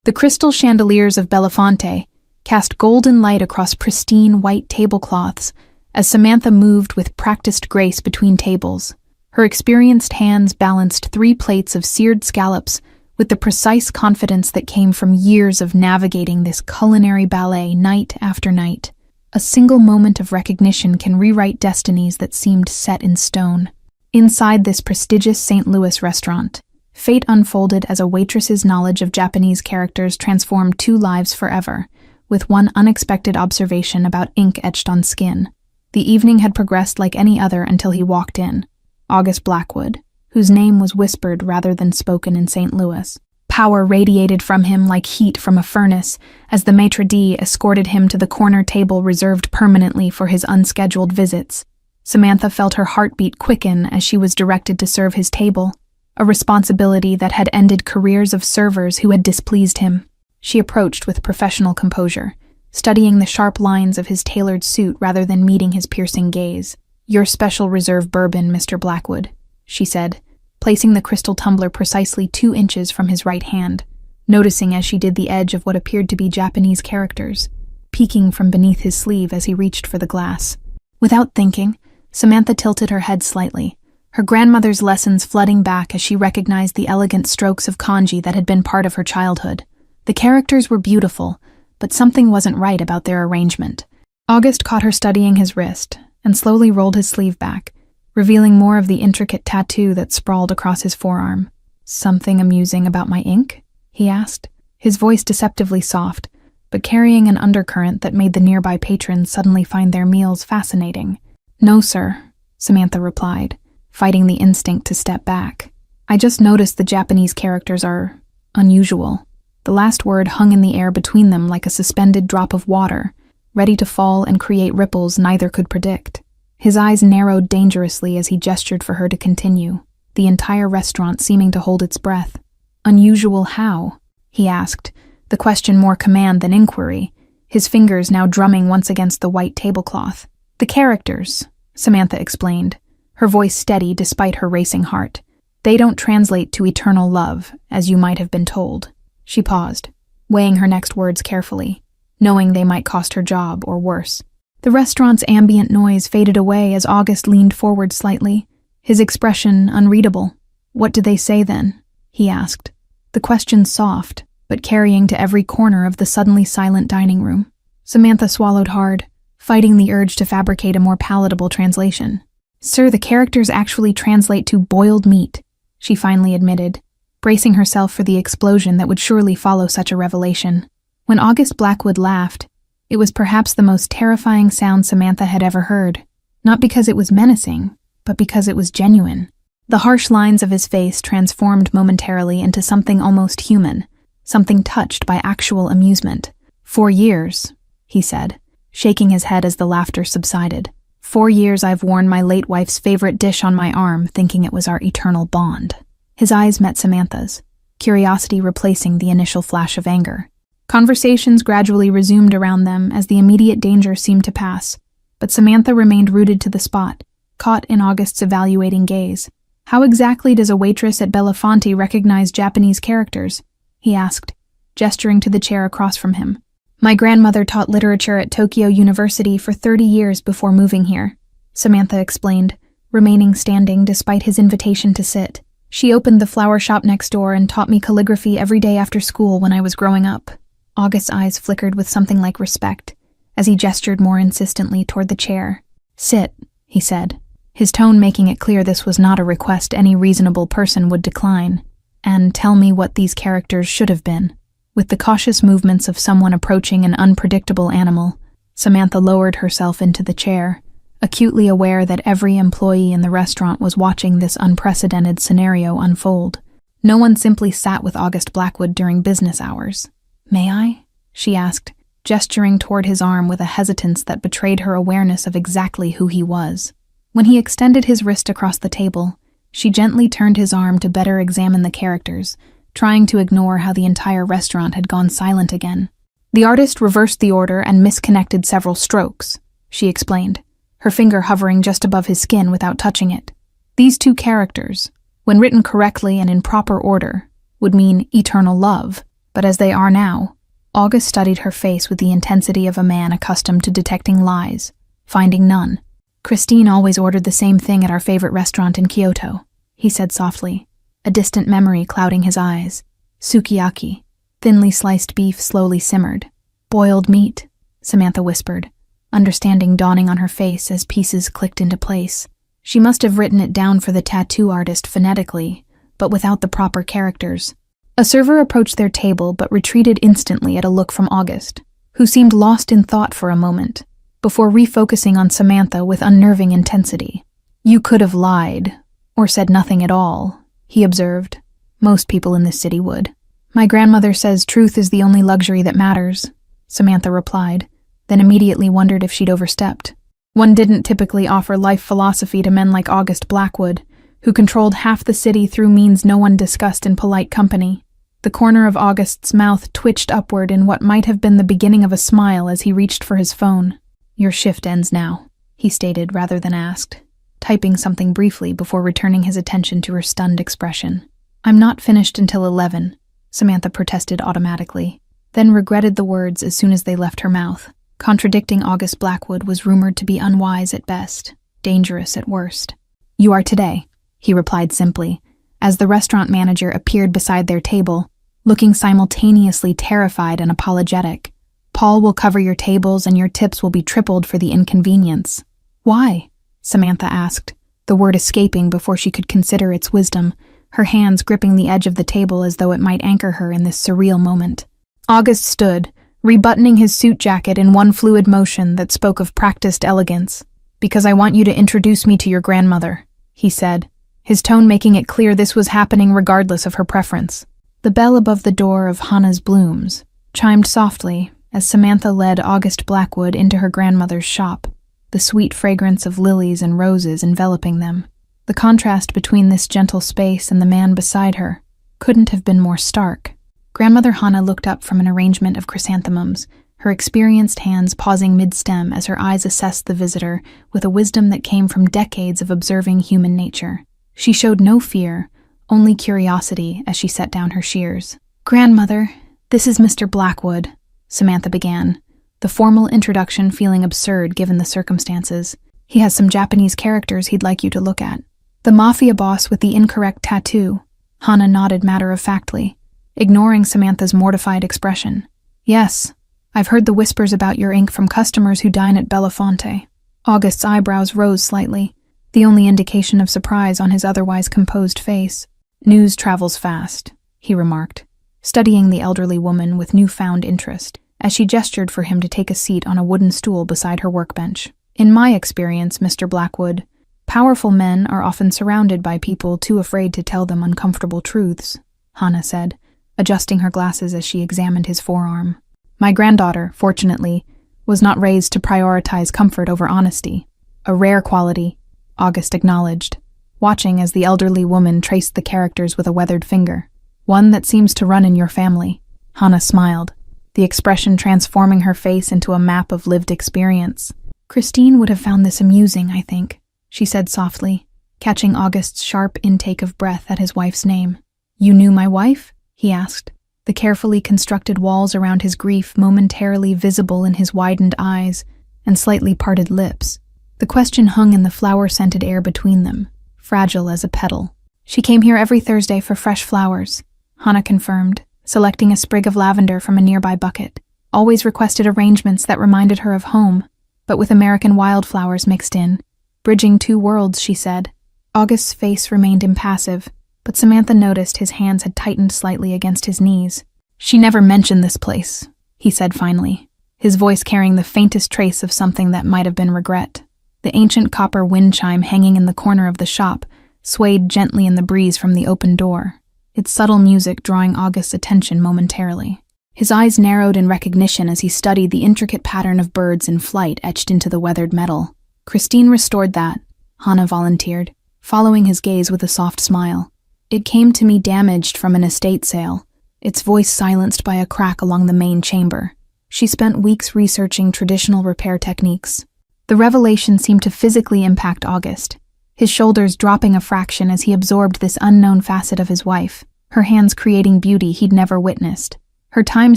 The crystal chandeliers of Belafonte cast golden light across pristine white tablecloths as Samantha moved with practiced grace between tables. Her experienced hands balanced 3 plates of seared scallops with the precise confidence that came from years of navigating this culinary ballet night after night. A single moment of recognition can rewrite destinies that seemed set in stone. Inside this prestigious St. Louis restaurant, fate unfolded as a waitress's knowledge of Japanese characters transformed 2 lives forever, with one unexpected observation about ink etched on skin. The evening had progressed like any other until he walked in. August Blackwood, whose name was whispered rather than spoken in St. Louis. Power radiated from him like heat from a furnace as the maitre d' escorted him to the corner table reserved permanently for his unscheduled visits. Samantha felt her heartbeat quicken as she was directed to serve his table, a responsibility that had ended careers of servers who had displeased him. She approached with professional composure, studying the sharp lines of his tailored suit rather than meeting his piercing gaze. "Your special reserve bourbon, Mr. Blackwood," she said, placing the crystal tumbler precisely 2 inches from his right hand, noticing as she did the edge of what appeared to be Japanese characters, peeking from beneath his sleeve as he reached for the glass. Without thinking, Samantha tilted her head slightly, her grandmother's lessons flooding back as she recognized the elegant strokes of kanji that had been part of her childhood. The characters were beautiful, but something wasn't right about their arrangement. August caught her studying his wrist and slowly rolled his sleeve back, revealing more of the intricate tattoo that sprawled across his forearm. "Something amusing about my ink?" he asked, his voice deceptively soft, but carrying an undercurrent that made the nearby patrons suddenly find their meals fascinating. "No, sir," Samantha replied, fighting the instinct to step back. "I just noticed the Japanese characters are unusual." The last word hung in the air between them like a suspended drop of water, ready to fall and create ripples neither could predict. His eyes narrowed dangerously as he gestured for her to continue, the entire restaurant seeming to hold its breath. "Unusual how?" he asked, the question more command than inquiry, his fingers now drumming once against the white tablecloth. "The characters," Samantha explained, her voice steady despite her racing heart. "They don't translate to eternal love, as you might have been told." She paused, weighing her next words carefully, knowing they might cost her job or worse. The restaurant's ambient noise faded away as August leaned forward slightly, his expression unreadable. "What do they say then?" he asked, the question soft, but carrying to every corner of the suddenly silent dining room. Samantha swallowed hard, fighting the urge to fabricate a more palatable translation. "Sir, the characters actually translate to boiled meat," she finally admitted, bracing herself for the explosion that would surely follow such a revelation. When August Blackwood laughed, it was perhaps the most terrifying sound Samantha had ever heard, not because it was menacing, but because it was genuine. The harsh lines of his face transformed momentarily into something almost human, something touched by actual amusement. "4 years," he said, shaking his head as the laughter subsided. "4 years I've worn my late wife's favorite dish on my arm, thinking it was our eternal bond." His eyes met Samantha's, curiosity replacing the initial flash of anger. Conversations gradually resumed around them as the immediate danger seemed to pass, but Samantha remained rooted to the spot, caught in August's evaluating gaze. "How exactly does a waitress at Belafonte recognize Japanese characters?" he asked, gesturing to the chair across from him. "My grandmother taught literature at Tokyo University for 30 years before moving here," Samantha explained, remaining standing despite his invitation to sit. "She opened the flower shop next door and taught me calligraphy every day after school when I was growing up." August's eyes flickered with something like respect, as he gestured more insistently toward the chair. "Sit," he said, his tone making it clear this was not a request any reasonable person would decline. "And tell me what these characters should have been." With the cautious movements of someone approaching an unpredictable animal, Samantha lowered herself into the chair, acutely aware that every employee in the restaurant was watching this unprecedented scenario unfold. No one simply sat with August Blackwood during business hours. "May I?" she asked, gesturing toward his arm with a hesitance that betrayed her awareness of exactly who he was. When he extended his wrist across the table, she gently turned his arm to better examine the characters, trying to ignore how the entire restaurant had gone silent again. "The artist reversed the order and misconnected several strokes," she explained, her finger hovering just above his skin without touching it. "These 2 characters, when written correctly and in proper order, would mean eternal love, But as they are now, August studied her face with the intensity of a man accustomed to detecting lies, finding none. "Christine always ordered the same thing at our favorite restaurant in Kyoto," he said softly, a distant memory clouding his eyes. "Sukiyaki." Thinly sliced beef slowly simmered. "Boiled meat," Samantha whispered, understanding dawning on her face as pieces clicked into place. She must have written it down for the tattoo artist phonetically, but without the proper characters. A server approached their table but retreated instantly at a look from August, who seemed lost in thought for a moment, before refocusing on Samantha with unnerving intensity. "You could have lied, or said nothing at all," he observed. "Most people in this city would." "My grandmother says truth is the only luxury that matters," Samantha replied, then immediately wondered if she'd overstepped. One didn't typically offer life philosophy to men like August Blackwood, who controlled half the city through means no one discussed in polite company. The corner of August's mouth twitched upward in what might have been the beginning of a smile as he reached for his phone. "Your shift ends now," he stated rather than asked, typing something briefly before returning his attention to her stunned expression. "I'm not finished until 11, Samantha protested automatically, then regretted the words as soon as they left her mouth. Contradicting August Blackwood was rumored to be unwise at best, dangerous at worst. "You are today," he replied simply, as the restaurant manager appeared beside their table, looking simultaneously terrified and apologetic. "Paul will cover your tables and your tips will be tripled for the inconvenience." "Why?" Samantha asked, the word escaping before she could consider its wisdom, her hands gripping the edge of the table as though it might anchor her in this surreal moment. August stood, rebuttoning his suit jacket in one fluid motion that spoke of practiced elegance. "Because I want you to introduce me to your grandmother," he said, his tone making it clear this was happening regardless of her preference. The bell above the door of Hannah's Blooms chimed softly as Samantha led August Blackwood into her grandmother's shop, the sweet fragrance of lilies and roses enveloping them. The contrast between this gentle space and the man beside her couldn't have been more stark. Grandmother Hannah looked up from an arrangement of chrysanthemums, her experienced hands pausing mid-stem as her eyes assessed the visitor with a wisdom that came from decades of observing human nature. She showed no fear, only curiosity as she set down her shears. "Grandmother, this is Mr. Blackwood," Samantha began, the formal introduction feeling absurd given the circumstances. "He has some Japanese characters he'd like you to look at." "The Mafia boss with the incorrect tattoo," Hannah nodded matter-of-factly, ignoring Samantha's mortified expression. "Yes, I've heard the whispers about your ink from customers who dine at Belafonte." August's eyebrows rose slightly, the only indication of surprise on his otherwise composed face. "News travels fast," he remarked, studying the elderly woman with newfound interest, as she gestured for him to take a seat on a wooden stool beside her workbench. "In my experience, Mr. Blackwood, powerful men are often surrounded by people too afraid to tell them uncomfortable truths," Hannah said, adjusting her glasses as she examined his forearm. "My granddaughter, fortunately, was not raised to prioritize comfort over honesty. A rare quality," August acknowledged, watching as the elderly woman traced the characters with a weathered finger. "One that seems to run in your family." Hannah smiled, the expression transforming her face into a map of lived experience. "Christine would have found this amusing, I think," she said softly, catching August's sharp intake of breath at his wife's name. "You knew my wife?" he asked, the carefully constructed walls around his grief momentarily visible in his widened eyes and slightly parted lips. The question hung in the flower-scented air between them, fragile as a petal. "She came here every Thursday for fresh flowers," Hannah confirmed, selecting a sprig of lavender from a nearby bucket. "Always requested arrangements that reminded her of home, but with American wildflowers mixed in. Bridging two worlds," she said. August's face remained impassive, but Samantha noticed his hands had tightened slightly against his knees. "She never mentioned this place," he said finally, his voice carrying the faintest trace of something that might have been regret. The ancient copper wind chime hanging in the corner of the shop swayed gently in the breeze from the open door, its subtle music drawing August's attention momentarily. His eyes narrowed in recognition as he studied the intricate pattern of birds in flight etched into the weathered metal. "Christine restored that," Hannah volunteered, following his gaze with a soft smile. "It came to me damaged from an estate sale, its voice silenced by a crack along the main chamber. She spent weeks researching traditional repair techniques." The revelation seemed to physically impact August, his shoulders dropping a fraction as he absorbed this unknown facet of his wife, her hands creating beauty he'd never witnessed. her time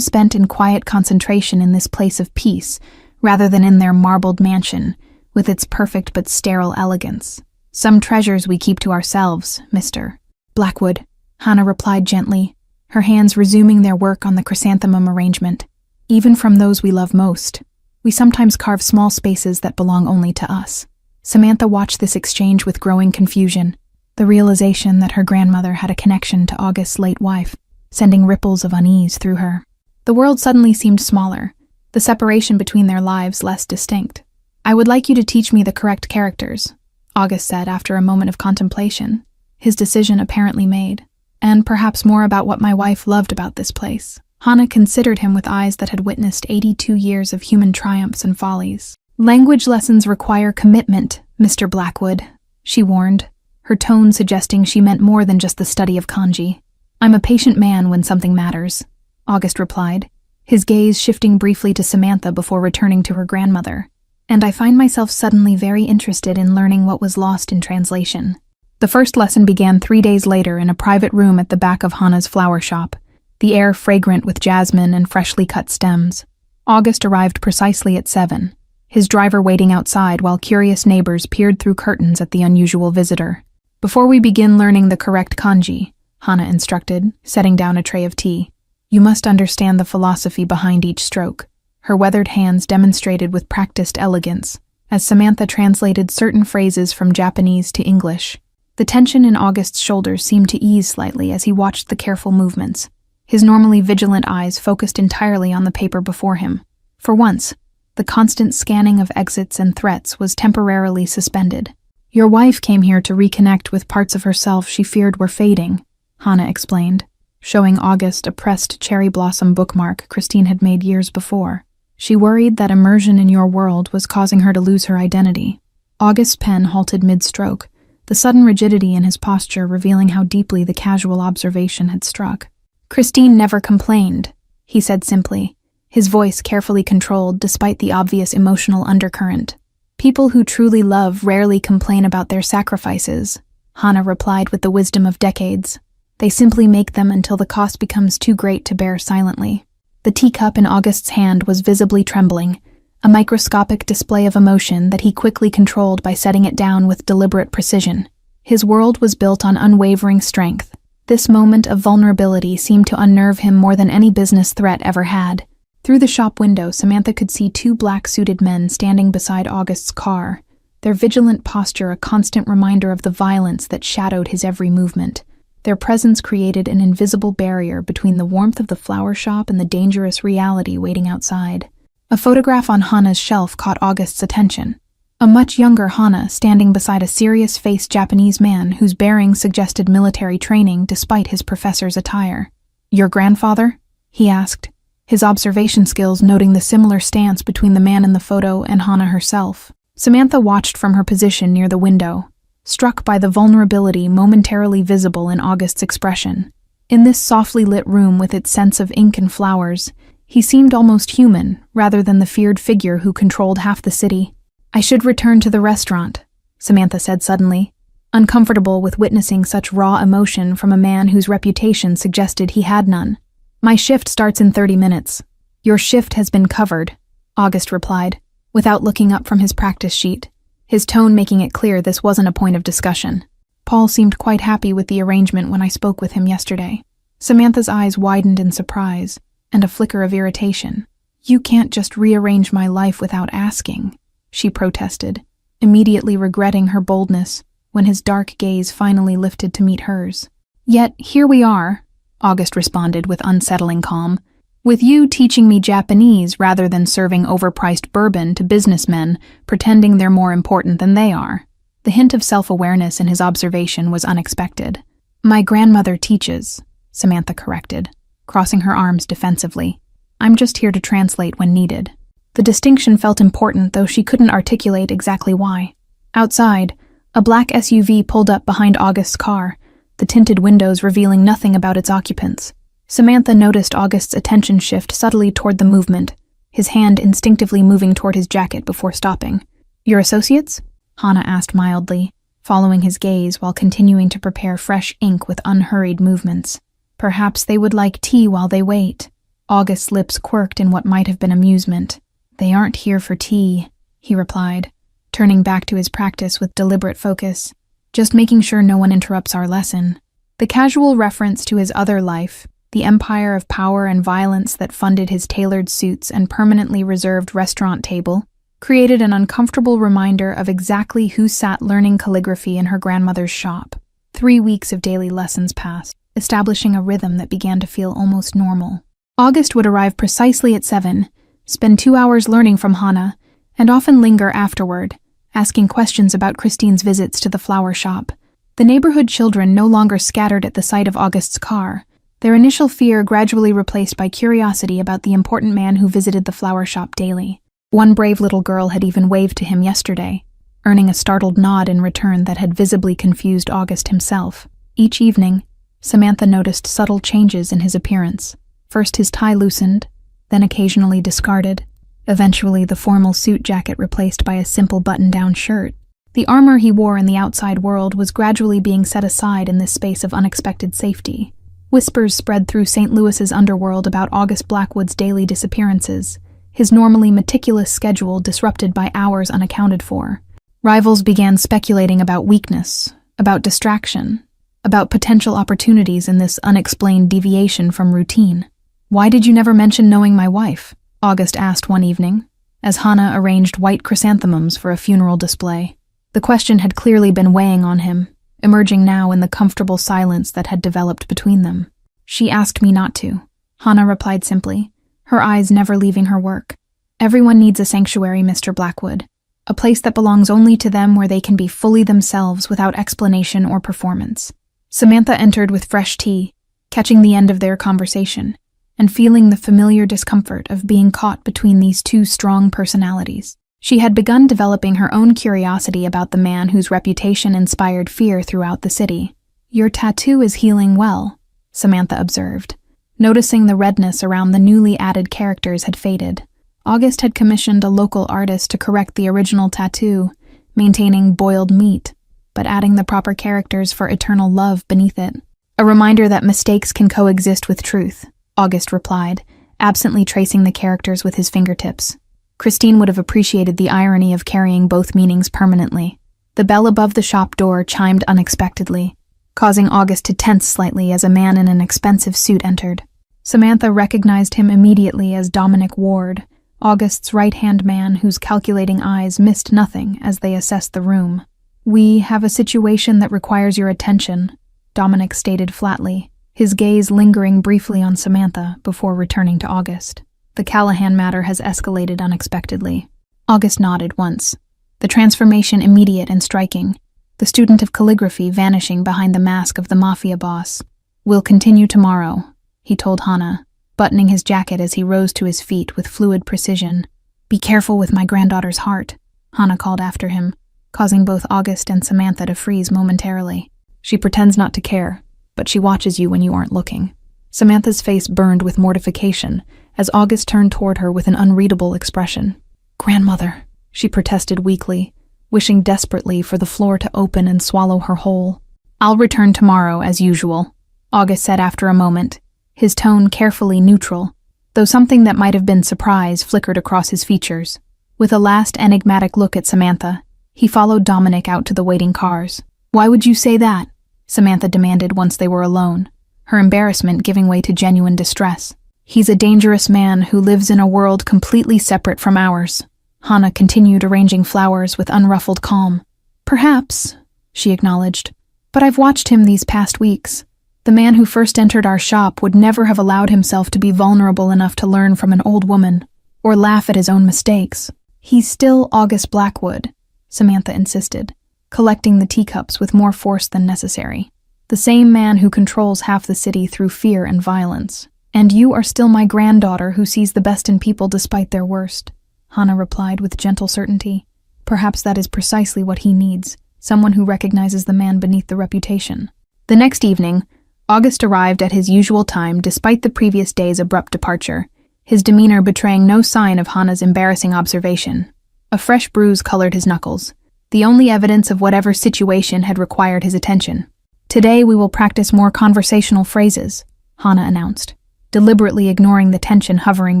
spent in quiet concentration in this place of peace, rather than in their marbled mansion, with its perfect but sterile elegance. "Some treasures we keep to ourselves, Mr. Blackwood," Hannah replied gently, her hands resuming their work on the chrysanthemum arrangement. "Even from those we love most. We sometimes carve small spaces that belong only to us." Samantha watched this exchange with growing confusion, the realization that her grandmother had a connection to August's late wife, sending ripples of unease through her. The world suddenly seemed smaller, the separation between their lives less distinct. "I would like you to teach me the correct characters," August said after a moment of contemplation, his decision apparently made, "and perhaps more about what my wife loved about this place." Hannah considered him with eyes that had witnessed 82 years of human triumphs and follies. "Language lessons require commitment, Mr. Blackwood," she warned, her tone suggesting she meant more than just the study of kanji. "I'm a patient man when something matters," August replied, his gaze shifting briefly to Samantha before returning to her grandmother. "And I find myself suddenly very interested in learning what was lost in translation." The first lesson began 3 days later in a private room at the back of Hannah's flower shop, the air fragrant with jasmine and freshly cut stems. August arrived precisely at 7, his driver waiting outside while curious neighbors peered through curtains at the unusual visitor. "Before we begin learning the correct kanji," Hannah instructed, setting down a tray of tea, "you must understand the philosophy behind each stroke." Her weathered hands demonstrated with practiced elegance, as Samantha translated certain phrases from Japanese to English. The tension in August's shoulders seemed to ease slightly as he watched the careful movements, his normally vigilant eyes focused entirely on the paper before him. For once, the constant scanning of exits and threats was temporarily suspended. "Your wife came here to reconnect with parts of herself she feared were fading," Hannah explained, showing August a pressed cherry blossom bookmark Christine had made years before. "She worried that immersion in your world was causing her to lose her identity." August's pen halted mid-stroke, the sudden rigidity in his posture revealing how deeply the casual observation had struck. "Christine never complained," he said simply, his voice carefully controlled despite the obvious emotional undercurrent. "People who truly love rarely complain about their sacrifices," Hannah replied with the wisdom of decades. "They simply make them until the cost becomes too great to bear silently." The teacup in August's hand was visibly trembling, a microscopic display of emotion that he quickly controlled by setting it down with deliberate precision. His world was built on unwavering strength. This moment of vulnerability seemed to unnerve him more than any business threat ever had. Through the shop window, Samantha could see 2 black-suited men standing beside August's car, their vigilant posture a constant reminder of the violence that shadowed his every movement. Their presence created an invisible barrier between the warmth of the flower shop and the dangerous reality waiting outside. A photograph on Hannah's shelf caught August's attention. A much younger Hannah standing beside a serious-faced Japanese man whose bearing suggested military training despite his professor's attire. "Your grandfather?" he asked, his observation skills noting the similar stance between the man in the photo and Hannah herself. Samantha watched from her position near the window, struck by the vulnerability momentarily visible in August's expression. In this softly lit room with its scents of ink and flowers, he seemed almost human, rather than the feared figure who controlled half the city. "I should return to the restaurant," Samantha said suddenly, uncomfortable with witnessing such raw emotion from a man whose reputation suggested he had none. "My shift starts in 30 minutes. "Your shift has been covered," August replied, without looking up from his practice sheet, his tone making it clear this wasn't a point of discussion. "Paul seemed quite happy with the arrangement when I spoke with him yesterday." Samantha's eyes widened in surprise, and a flicker of irritation. "You can't just rearrange my life without asking," she protested, immediately regretting her boldness when his dark gaze finally lifted to meet hers. "Yet here we are," August responded with unsettling calm, "with you teaching me Japanese rather than serving overpriced bourbon to businessmen pretending they're more important than they are." The hint of self-awareness in his observation was unexpected. "My grandmother teaches," Samantha corrected, crossing her arms defensively. "I'm just here to translate when needed." The distinction felt important, though she couldn't articulate exactly why. Outside, a black SUV pulled up behind August's car, the tinted windows revealing nothing about its occupants. Samantha noticed August's attention shift subtly toward the movement, his hand instinctively moving toward his jacket before stopping. "Your associates?" Hannah asked mildly, following his gaze while continuing to prepare fresh ink with unhurried movements. "Perhaps they would like tea while they wait." August's lips quirked in what might have been amusement. "They aren't here for tea," he replied, turning back to his practice with deliberate focus. "Just making sure no one interrupts our lesson." The casual reference to his other life, the empire of power and violence that funded his tailored suits and permanently reserved restaurant table, created an uncomfortable reminder of exactly who sat learning calligraphy in her grandmother's shop. 3 weeks of daily lessons passed, establishing a rhythm that began to feel almost normal. August would arrive precisely at 7, spend 2 hours learning from Hannah, and often linger afterward, asking questions about Christine's visits to the flower shop. The neighborhood children no longer scattered at the sight of August's car, their initial fear gradually replaced by curiosity about the important man who visited the flower shop daily. One brave little girl had even waved to him yesterday, earning a startled nod in return that had visibly confused August himself. Each evening, Samantha noticed subtle changes in his appearance. First his tie loosened, then occasionally discarded, eventually the formal suit jacket replaced by a simple button-down shirt. The armor he wore in the outside world was gradually being set aside in this space of unexpected safety. Whispers spread through St. Louis's underworld about August Blackwood's daily disappearances, his normally meticulous schedule disrupted by hours unaccounted for. Rivals began speculating about weakness, about distraction, about potential opportunities in this unexplained deviation from routine. "Why did you never mention knowing my wife?" August asked one evening, as Hannah arranged white chrysanthemums for a funeral display. The question had clearly been weighing on him, emerging now in the comfortable silence that had developed between them. "She asked me not to," Hannah replied simply, her eyes never leaving her work. "Everyone needs a sanctuary, Mr. Blackwood, a place that belongs only to them where they can be fully themselves without explanation or performance." Samantha entered with fresh tea, catching the end of their conversation, and feeling the familiar discomfort of being caught between these two strong personalities. She had begun developing her own curiosity about the man whose reputation inspired fear throughout the city. "Your tattoo is healing well," Samantha observed. Noticing the redness around the newly added characters had faded, August had commissioned a local artist to correct the original tattoo, maintaining boiled meat, but adding the proper characters for eternal love beneath it. "A reminder that mistakes can coexist with truth," August replied, absently tracing the characters with his fingertips. Christine would have appreciated the irony of carrying both meanings permanently. The bell above the shop door chimed unexpectedly, causing August to tense slightly as a man in an expensive suit entered. Samantha recognized him immediately as Dominic Ward, August's right-hand man whose calculating eyes missed nothing as they assessed the room. "We have a situation that requires your attention," Dominic stated flatly, his gaze lingering briefly on Samantha before returning to August. "The Callahan matter has escalated unexpectedly." August nodded once, the transformation immediate and striking, the student of calligraphy vanishing behind the mask of the Mafia boss. "We'll continue tomorrow," he told Hannah, buttoning his jacket as he rose to his feet with fluid precision. "Be careful with my granddaughter's heart," Hannah called after him, causing both August and Samantha to freeze momentarily. "She pretends not to care, but she watches you when you aren't looking." Samantha's face burned with mortification as August turned toward her with an unreadable expression. "Grandmother," she protested weakly, wishing desperately for the floor to open and swallow her whole. "I'll return tomorrow, as usual," August said after a moment, his tone carefully neutral, though something that might have been surprise flickered across his features. With a last enigmatic look at Samantha, he followed Dominic out to the waiting cars. "Why would you say that?" Samantha demanded once they were alone, her embarrassment giving way to genuine distress. "He's a dangerous man who lives in a world completely separate from ours," Hannah continued arranging flowers with unruffled calm. "Perhaps," she acknowledged, "but I've watched him these past weeks. The man who first entered our shop would never have allowed himself to be vulnerable enough to learn from an old woman, or laugh at his own mistakes. He's still August Blackwood," Samantha insisted, collecting the teacups with more force than necessary. "The same man who controls half the city through fear and violence. And you are still my granddaughter who sees the best in people despite their worst," Hannah replied with gentle certainty. "Perhaps that is precisely what he needs, someone who recognizes the man beneath the reputation." The next evening, August arrived at his usual time despite the previous day's abrupt departure, his demeanor betraying no sign of Hannah's embarrassing observation. A fresh bruise colored his knuckles, the only evidence of whatever situation had required his attention. "Today we will practice more conversational phrases," Hannah announced. deliberately ignoring the tension hovering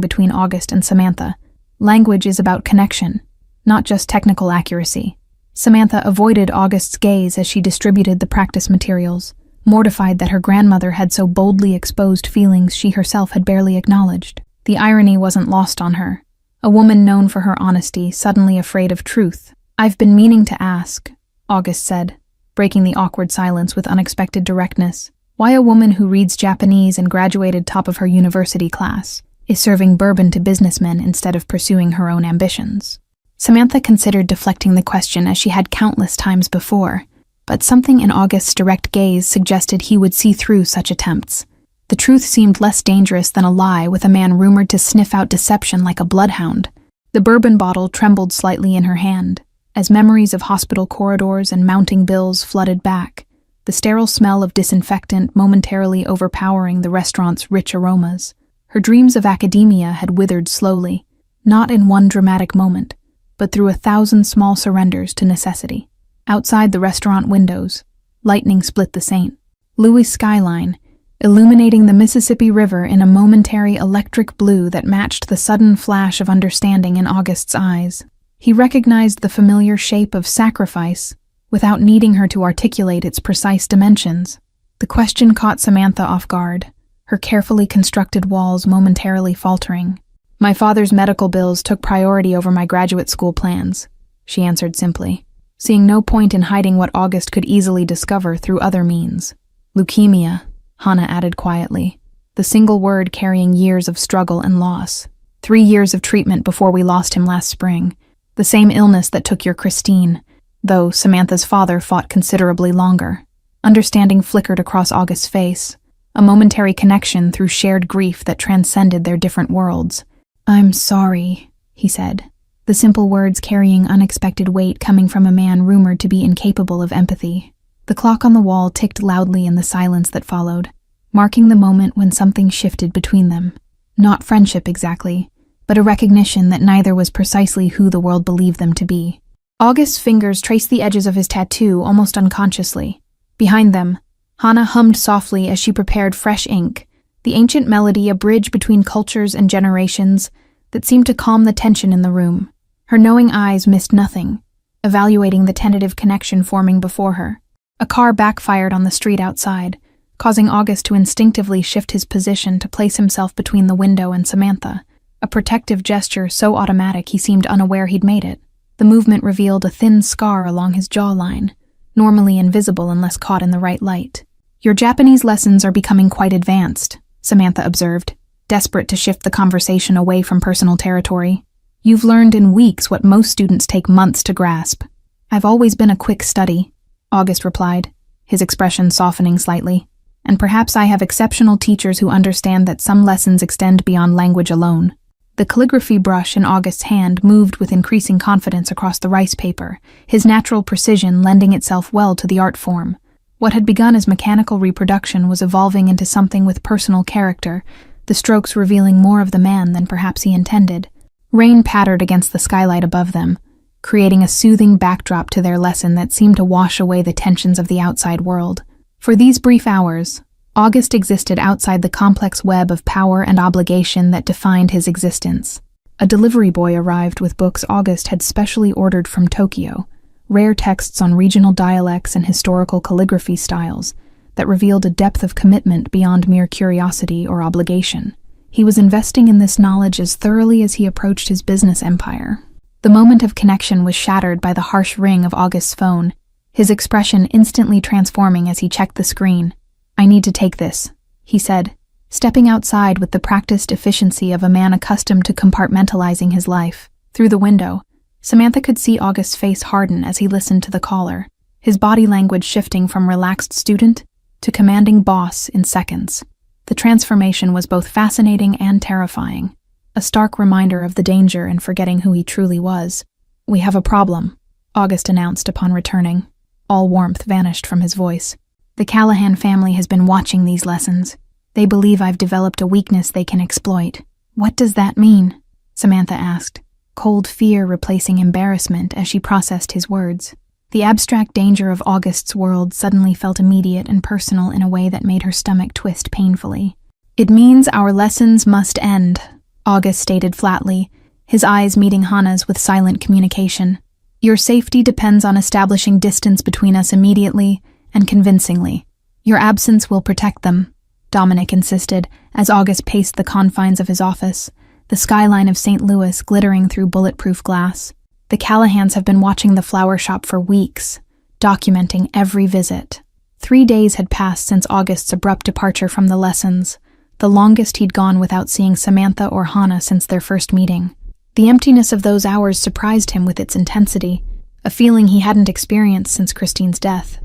between August and Samantha. Language is about connection, not just technical accuracy. Samantha avoided August's gaze as she distributed the practice materials, mortified that her grandmother had so boldly exposed feelings she herself had barely acknowledged. The irony wasn't lost on her. A woman known for her honesty, suddenly afraid of truth. "I've been meaning to ask," August said, breaking the awkward silence with unexpected directness. "Why a woman who reads Japanese and graduated top of her university class is serving bourbon to businessmen instead of pursuing her own ambitions?" Samantha considered deflecting the question as she had countless times before, but something in August's direct gaze suggested he would see through such attempts. The truth seemed less dangerous than a lie with a man rumored to sniff out deception like a bloodhound. The bourbon bottle trembled slightly in her hand, as memories of hospital corridors and mounting bills flooded back, the sterile smell of disinfectant momentarily overpowering the restaurant's rich aromas. Her dreams of academia had withered slowly, not in one dramatic moment, but through 1,000 small surrenders to necessity. Outside the restaurant windows, lightning split the St. Louis skyline, illuminating the Mississippi River in a momentary electric blue that matched the sudden flash of understanding in August's eyes. He recognized the familiar shape of sacrifice without needing her to articulate its precise dimensions. The question caught Samantha off guard, her carefully constructed walls momentarily faltering. "My father's medical bills took priority over my graduate school plans," she answered simply, seeing no point in hiding what August could easily discover through other means. "Leukemia," Hannah added quietly, the single word carrying years of struggle and loss. 3 years of treatment before we lost him last spring. The same illness that took your Christine, though Samantha's father fought considerably longer. Understanding flickered across August's face, a momentary connection through shared grief that transcended their different worlds. "I'm sorry," he said, the simple words carrying unexpected weight coming from a man rumored to be incapable of empathy. The clock on the wall ticked loudly in the silence that followed, marking the moment when something shifted between them. Not friendship exactly, but a recognition that neither was precisely who the world believed them to be. August's fingers traced the edges of his tattoo almost unconsciously. Behind them, Hannah hummed softly as she prepared fresh ink, the ancient melody a bridge between cultures and generations that seemed to calm the tension in the room. Her knowing eyes missed nothing, evaluating the tentative connection forming before her. A car backfired on the street outside, causing August to instinctively shift his position to place himself between the window and Samantha, a protective gesture so automatic he seemed unaware he'd made it. The movement revealed a thin scar along his jawline, normally invisible unless caught in the right light. "Your Japanese lessons are becoming quite advanced," Samantha observed, desperate to shift the conversation away from personal territory. "You've learned in weeks what most students take months to grasp." "I've always been a quick study," August replied, his expression softening slightly. "And perhaps I have exceptional teachers who understand that some lessons extend beyond language alone." The calligraphy brush in August's hand moved with increasing confidence across the rice paper, his natural precision lending itself well to the art form. What had begun as mechanical reproduction was evolving into something with personal character, the strokes revealing more of the man than perhaps he intended. Rain pattered against the skylight above them, creating a soothing backdrop to their lesson that seemed to wash away the tensions of the outside world. For these brief hours, August existed outside the complex web of power and obligation that defined his existence. A delivery boy arrived with books August had specially ordered from Tokyo, rare texts on regional dialects and historical calligraphy styles that revealed a depth of commitment beyond mere curiosity or obligation. He was investing in this knowledge as thoroughly as he approached his business empire. The moment of connection was shattered by the harsh ring of August's phone, his expression instantly transforming as he checked the screen. "I need to take this," he said, stepping outside with the practiced efficiency of a man accustomed to compartmentalizing his life. Through the window, Samantha could see August's face harden as he listened to the caller, his body language shifting from relaxed student to commanding boss in seconds. The transformation was both fascinating and terrifying, a stark reminder of the danger in forgetting who he truly was. "We have a problem," August announced upon returning. All warmth vanished from his voice. "The Callahan family has been watching these lessons. They believe I've developed a weakness they can exploit." "What does that mean?" Samantha asked, cold fear replacing embarrassment as she processed his words. The abstract danger of August's world suddenly felt immediate and personal in a way that made her stomach twist painfully. "It means our lessons must end," August stated flatly, his eyes meeting Hannah's with silent communication. "Your safety depends on establishing distance between us immediately and convincingly. Your absence will protect them," Dominic insisted as August paced the confines of his office, the skyline of St. Louis glittering through bulletproof glass. The Callahans have been watching the flower shop for weeks, documenting every visit. 3 days had passed since August's abrupt departure from the lessons, the longest he'd gone without seeing Samantha or Hannah since their first meeting. The emptiness of those hours surprised him with its intensity, a feeling he hadn't experienced since Christine's death.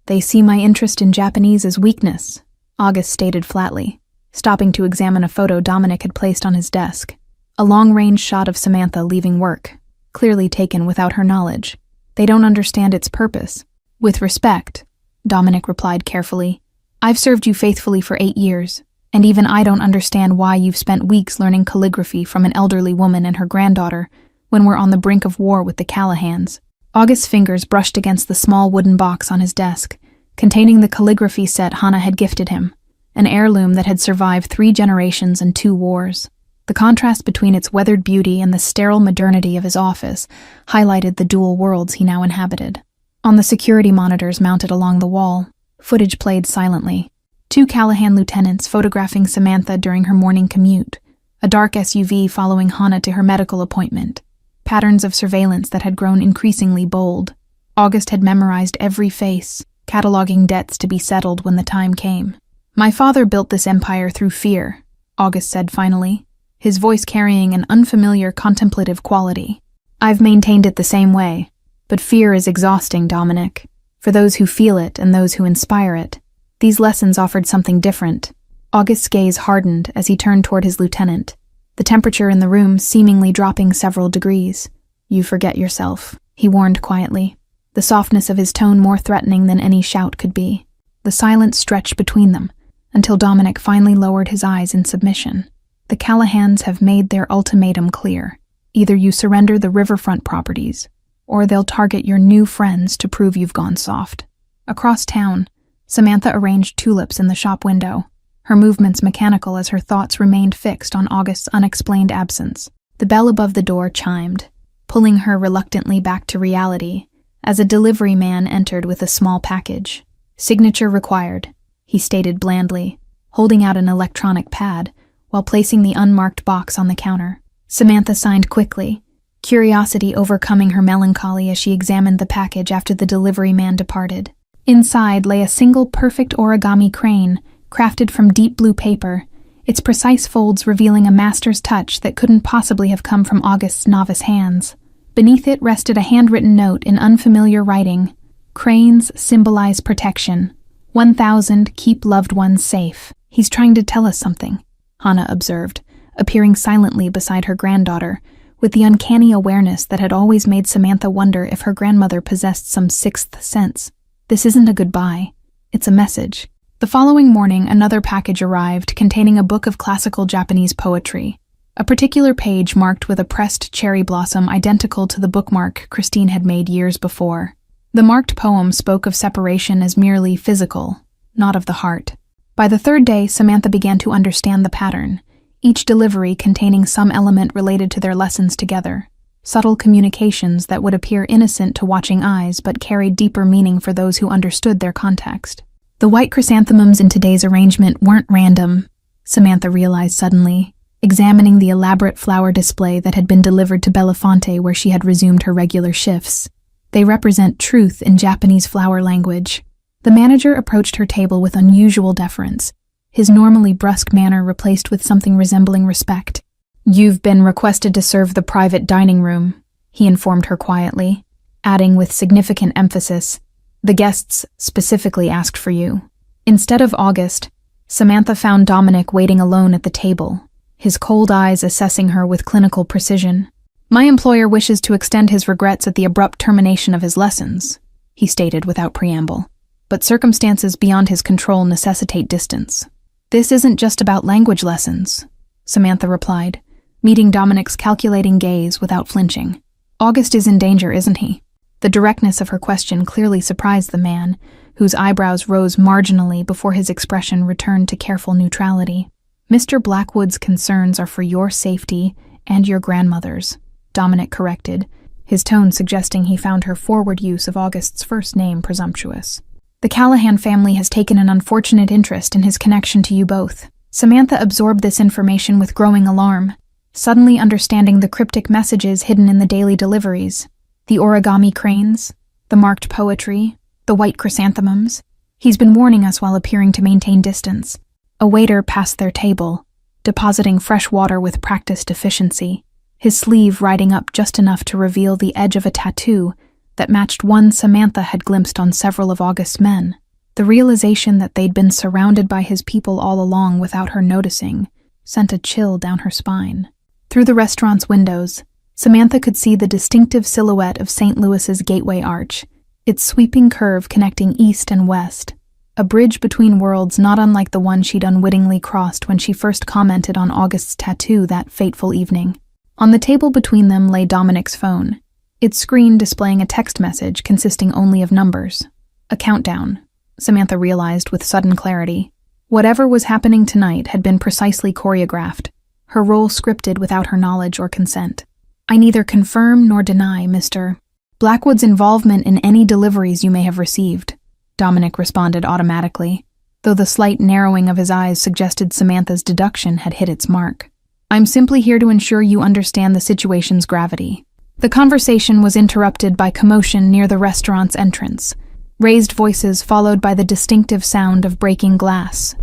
"They see my interest in Japanese as weakness," August stated flatly, stopping to examine a photo Dominic had placed on his desk. A long-range shot of Samantha leaving work, clearly taken without her knowledge. "They don't understand its purpose." "With respect," Dominic replied carefully, "I've served you faithfully for 8 years, and even I don't understand why you've spent weeks learning calligraphy from an elderly woman and her granddaughter when we're on the brink of war with the Callahans." August's fingers brushed against the small wooden box on his desk, containing the calligraphy set Hannah had gifted him, an heirloom that had survived 3 generations and 2 wars. The contrast between its weathered beauty and the sterile modernity of his office highlighted the dual worlds he now inhabited. On the security monitors mounted along the wall, footage played silently. 2 Callahan lieutenants photographing Samantha during her morning commute, a dark SUV following Hannah to her medical appointment, patterns of surveillance that had grown increasingly bold. August had memorized every face, cataloging debts to be settled when the time came. "My father built this empire through fear," August said finally, his voice carrying an unfamiliar contemplative quality. "I've maintained it the same way, but fear is exhausting, Dominic. For those who feel it and those who inspire it, these lessons offered something different." August's gaze hardened as he turned toward his lieutenant, the temperature in the room seemingly dropping several degrees. "You forget yourself," he warned quietly, the softness of his tone more threatening than any shout could be. The silence stretched between them, until Dominic finally lowered his eyes in submission. "The Callahans have made their ultimatum clear. Either you surrender the riverfront properties, or they'll target your new friends to prove you've gone soft." Across town, Samantha arranged tulips in the shop window, her movements mechanical as her thoughts remained fixed on August's unexplained absence. The bell above the door chimed, pulling her reluctantly back to reality, as a delivery man entered with a small package. "Signature required," he stated blandly, holding out an electronic pad while placing the unmarked box on the counter. Samantha signed quickly, curiosity overcoming her melancholy as she examined the package after the delivery man departed. Inside lay a single perfect origami crane, crafted from deep blue paper, its precise folds revealing a master's touch that couldn't possibly have come from August's novice hands. Beneath it rested a handwritten note in unfamiliar writing. "Cranes symbolize protection. 1,000 keep loved ones safe." "He's trying to tell us something," Hannah observed, appearing silently beside her granddaughter, with the uncanny awareness that had always made Samantha wonder if her grandmother possessed some sixth sense. "This isn't a goodbye. It's a message." The following morning, another package arrived containing a book of classical Japanese poetry, a particular page marked with a pressed cherry blossom identical to the bookmark Christine had made years before. The marked poem spoke of separation as merely physical, not of the heart. By the 3rd day, Samantha began to understand the pattern, each delivery containing some element related to their lessons together. Subtle communications that would appear innocent to watching eyes but carried deeper meaning for those who understood their context. The white chrysanthemums in today's arrangement weren't random, Samantha realized suddenly, examining the elaborate flower display that had been delivered to Belafonte where she had resumed her regular shifts. They represent truth in Japanese flower language. The manager approached her table with unusual deference, his normally brusque manner replaced with something resembling respect. "You've been requested to serve the private dining room," he informed her quietly, adding with significant emphasis, "The guests specifically asked for you." Instead of August, Samantha found Dominic waiting alone at the table, his cold eyes assessing her with clinical precision. "My employer wishes to extend his regrets at the abrupt termination of his lessons," he stated without preamble. "But circumstances beyond his control necessitate distance." "This isn't just about language lessons," Samantha replied, meeting Dominic's calculating gaze without flinching. "August is in danger, isn't he?" The directness of her question clearly surprised the man, whose eyebrows rose marginally before his expression returned to careful neutrality. "Mr. Blackwood's concerns are for your safety and your grandmother's," Dominic corrected, his tone suggesting he found her forward use of August's first name presumptuous. "The Callahan family has taken an unfortunate interest in his connection to you both." Samantha absorbed this information with growing alarm, suddenly understanding the cryptic messages hidden in the daily deliveries. The origami cranes, the marked poetry, the white chrysanthemums. "He's been warning us while appearing to maintain distance." A waiter passed their table, depositing fresh water with practiced efficiency, his sleeve riding up just enough to reveal the edge of a tattoo that matched one Samantha had glimpsed on several of August's men. The realization that they'd been surrounded by his people all along without her noticing sent a chill down her spine. Through the restaurant's windows, Samantha could see the distinctive silhouette of St. Louis's Gateway Arch, its sweeping curve connecting east and west, a bridge between worlds not unlike the one she'd unwittingly crossed when she first commented on August's tattoo that fateful evening. On the table between them lay Dominic's phone, its screen displaying a text message consisting only of numbers. A countdown, Samantha realized with sudden clarity. Whatever was happening tonight had been precisely choreographed, her role scripted without her knowledge or consent. "I neither confirm nor deny Mr. Blackwood's involvement in any deliveries you may have received," Dominic responded automatically, though the slight narrowing of his eyes suggested Samantha's deduction had hit its mark. "I'm simply here to ensure you understand the situation's gravity." The conversation was interrupted by commotion near the restaurant's entrance, raised voices followed by the distinctive sound of breaking glass.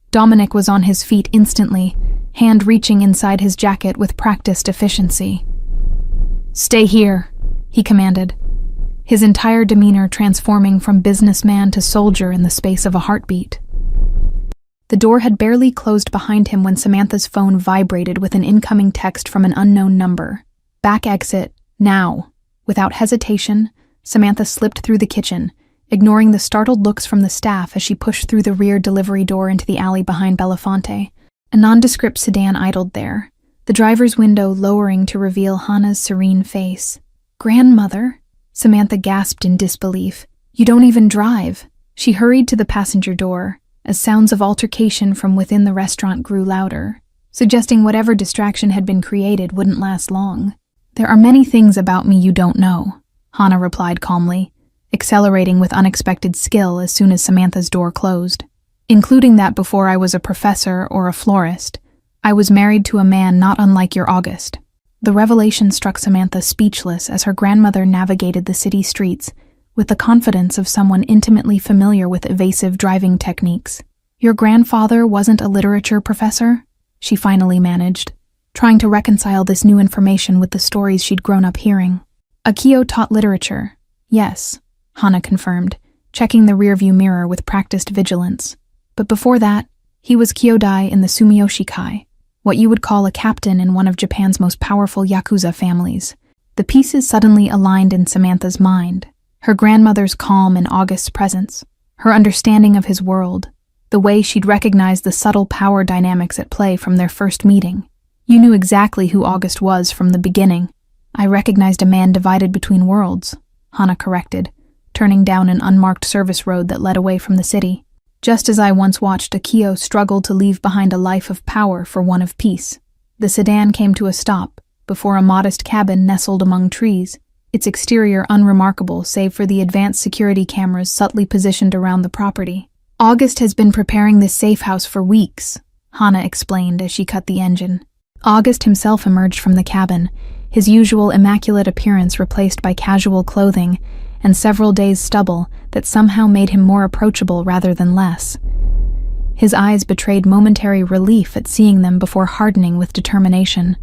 Dominic was on his feet instantly, hand reaching inside his jacket with practiced efficiency. "Stay here," he commanded, his entire demeanor transforming from businessman to soldier in the space of a heartbeat. The door had barely closed behind him when Samantha's phone vibrated with an incoming text from an unknown number. "Back exit, now." Without hesitation, Samantha slipped through the kitchen, ignoring the startled looks from the staff as she pushed through the rear delivery door into the alley behind Belafonte. A nondescript sedan idled there, the driver's window lowering to reveal Hannah's serene face. "Grandmother?" Samantha gasped in disbelief. "You don't even drive." She hurried to the passenger door, as sounds of altercation from within the restaurant grew louder, suggesting whatever distraction had been created wouldn't last long. "There are many things about me you don't know," Hannah replied calmly, accelerating with unexpected skill as soon as Samantha's door closed. "Including that before I was a professor or a florist, I was married to a man not unlike your August." The revelation struck Samantha speechless as her grandmother navigated the city streets with the confidence of someone intimately familiar with evasive driving techniques. "Your grandfather wasn't a literature professor?" she finally managed, trying to reconcile this new information with the stories she'd grown up hearing. "Akio taught literature, yes," Hannah confirmed, checking the rearview mirror with practiced vigilance. "But before that, he was kyodai in the Sumiyoshi Kai, what you would call a captain in one of Japan's most powerful Yakuza families." The pieces suddenly aligned in Samantha's mind. Her grandmother's calm in August's presence, her understanding of his world, the way she'd recognized the subtle power dynamics at play from their first meeting. "You knew exactly who August was from the beginning." "I recognized a man divided between worlds," Hannah corrected, turning down an unmarked service road that led away from the city. "Just as I once watched Akio struggle to leave behind a life of power for one of peace." The sedan came to a stop before a modest cabin nestled among trees, its exterior unremarkable save for the advanced security cameras subtly positioned around the property. "August has been preparing this safe house for weeks," Hannah explained as she cut the engine. August himself emerged from the cabin, his usual immaculate appearance replaced by casual clothing and several days' stubble that somehow made him more approachable rather than less. His eyes betrayed momentary relief at seeing them before hardening with determination.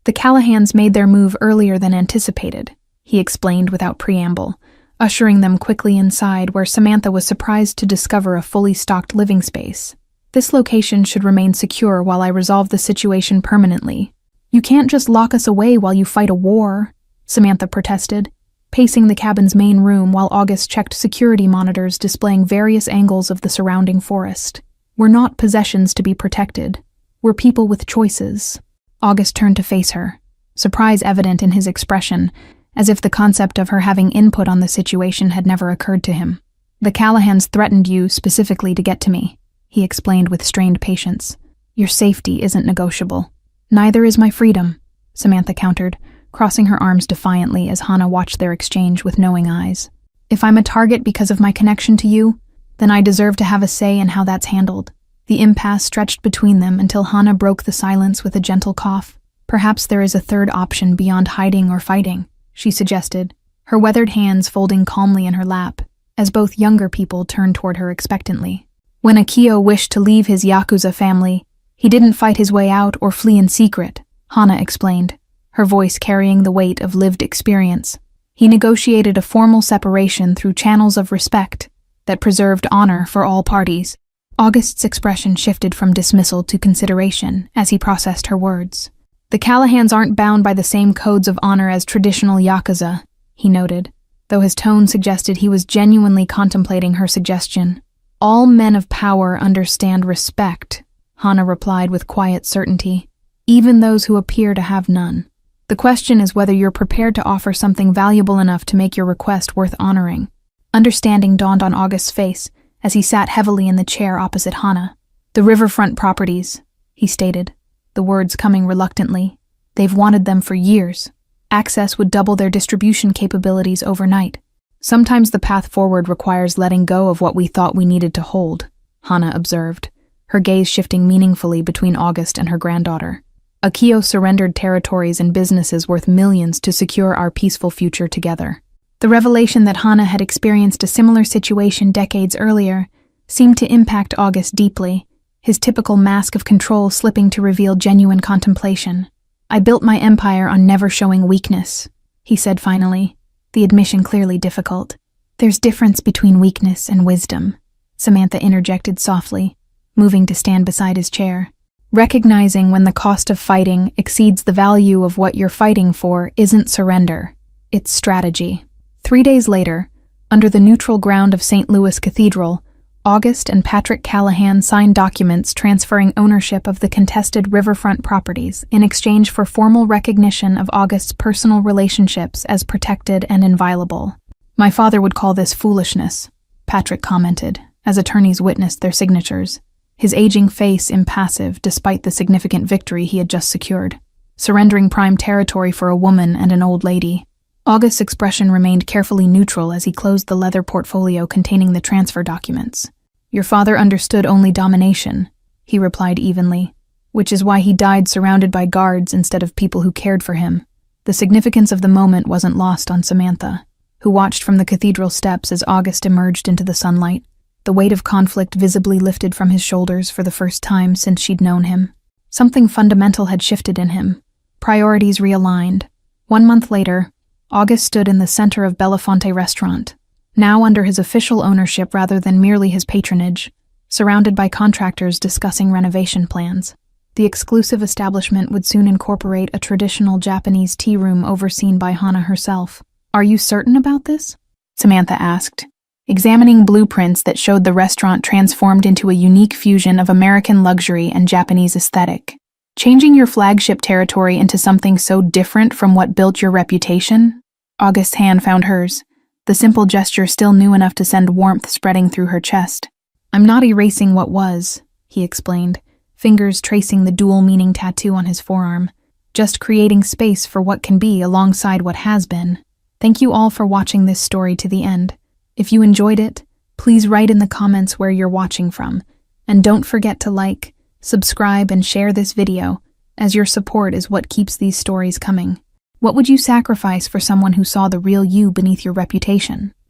"The Callahans made their move earlier than anticipated," he explained without preamble, ushering them quickly inside where Samantha was surprised to discover a fully stocked living space. "This location should remain secure while I resolve the situation permanently." "You can't just lock us away while you fight a war," Samantha protested, pacing the cabin's main room while August checked security monitors displaying various angles of the surrounding forest. "We're not possessions to be protected. We're people with choices." August turned to face her, surprise evident in his expression, as if the concept of her having input on the situation had never occurred to him. The Callahans threatened you specifically to get to me, he explained with strained patience. Your safety isn't negotiable. Neither is my freedom, Samantha countered, crossing her arms defiantly as Hana watched their exchange with knowing eyes. If I'm a target because of my connection to you, then I deserve to have a say in how that's handled. The impasse stretched between them until Hana broke the silence with a gentle cough. Perhaps there is a third option beyond hiding or fighting, she suggested, her weathered hands folding calmly in her lap, as both younger people turned toward her expectantly. When Akio wished to leave his Yakuza family, he didn't fight his way out or flee in secret, Hana explained, her voice carrying the weight of lived experience. He negotiated a formal separation through channels of respect that preserved honor for all parties. August's expression shifted from dismissal to consideration as he processed her words. The Callahans aren't bound by the same codes of honor as traditional Yakuza, he noted, though his tone suggested he was genuinely contemplating her suggestion. All men of power understand respect, Hana replied with quiet certainty, even those who appear to have none. The question is whether you're prepared to offer something valuable enough to make your request worth honoring. Understanding dawned on August's face as he sat heavily in the chair opposite Hana. The riverfront properties, he stated, the words coming reluctantly. They've wanted them for years. Access would double their distribution capabilities overnight. Sometimes the path forward requires letting go of what we thought we needed to hold, Hana observed, her gaze shifting meaningfully between August and her granddaughter. Akio surrendered territories and businesses worth millions to secure our peaceful future together. The revelation that Hana had experienced a similar situation decades earlier seemed to impact August deeply, his typical mask of control slipping to reveal genuine contemplation. I built my empire on never showing weakness, he said finally, the admission clearly difficult. There's difference between weakness and wisdom, Samantha interjected softly, moving to stand beside his chair. Recognizing when the cost of fighting exceeds the value of what you're fighting for isn't surrender, it's strategy. 3 days later, under the neutral ground of St. Louis Cathedral, August and Patrick Callahan signed documents transferring ownership of the contested riverfront properties in exchange for formal recognition of August's personal relationships as protected and inviolable. My father would call this foolishness, Patrick commented, as attorneys witnessed their signatures, his aging face impassive despite the significant victory he had just secured, surrendering prime territory for a woman and an old lady. August's expression remained carefully neutral as he closed the leather portfolio containing the transfer documents. Your father understood only domination, he replied evenly, which is why he died surrounded by guards instead of people who cared for him. The significance of the moment wasn't lost on Samantha, who watched from the cathedral steps as August emerged into the sunlight, the weight of conflict visibly lifted from his shoulders for the first time since she'd known him. Something fundamental had shifted in him. Priorities realigned. 1 month later, August stood in the center of Belafonte restaurant, now under his official ownership rather than merely his patronage, surrounded by contractors discussing renovation plans. The exclusive establishment would soon incorporate a traditional Japanese tea room overseen by Hana herself. Are you certain about this? Samantha asked, examining blueprints that showed the restaurant transformed into a unique fusion of American luxury and Japanese aesthetic. Changing your flagship territory into something so different from what built your reputation? August's hand found hers, the simple gesture still new enough to send warmth spreading through her chest. I'm not erasing what was, he explained, fingers tracing the dual-meaning tattoo on his forearm, just creating space for what can be alongside what has been. Thank you all for watching this story to the end. If you enjoyed it, please write in the comments where you're watching from, and don't forget to like, subscribe, and share this video, as your support is what keeps these stories coming. What would you sacrifice for someone who saw the real you beneath your reputation?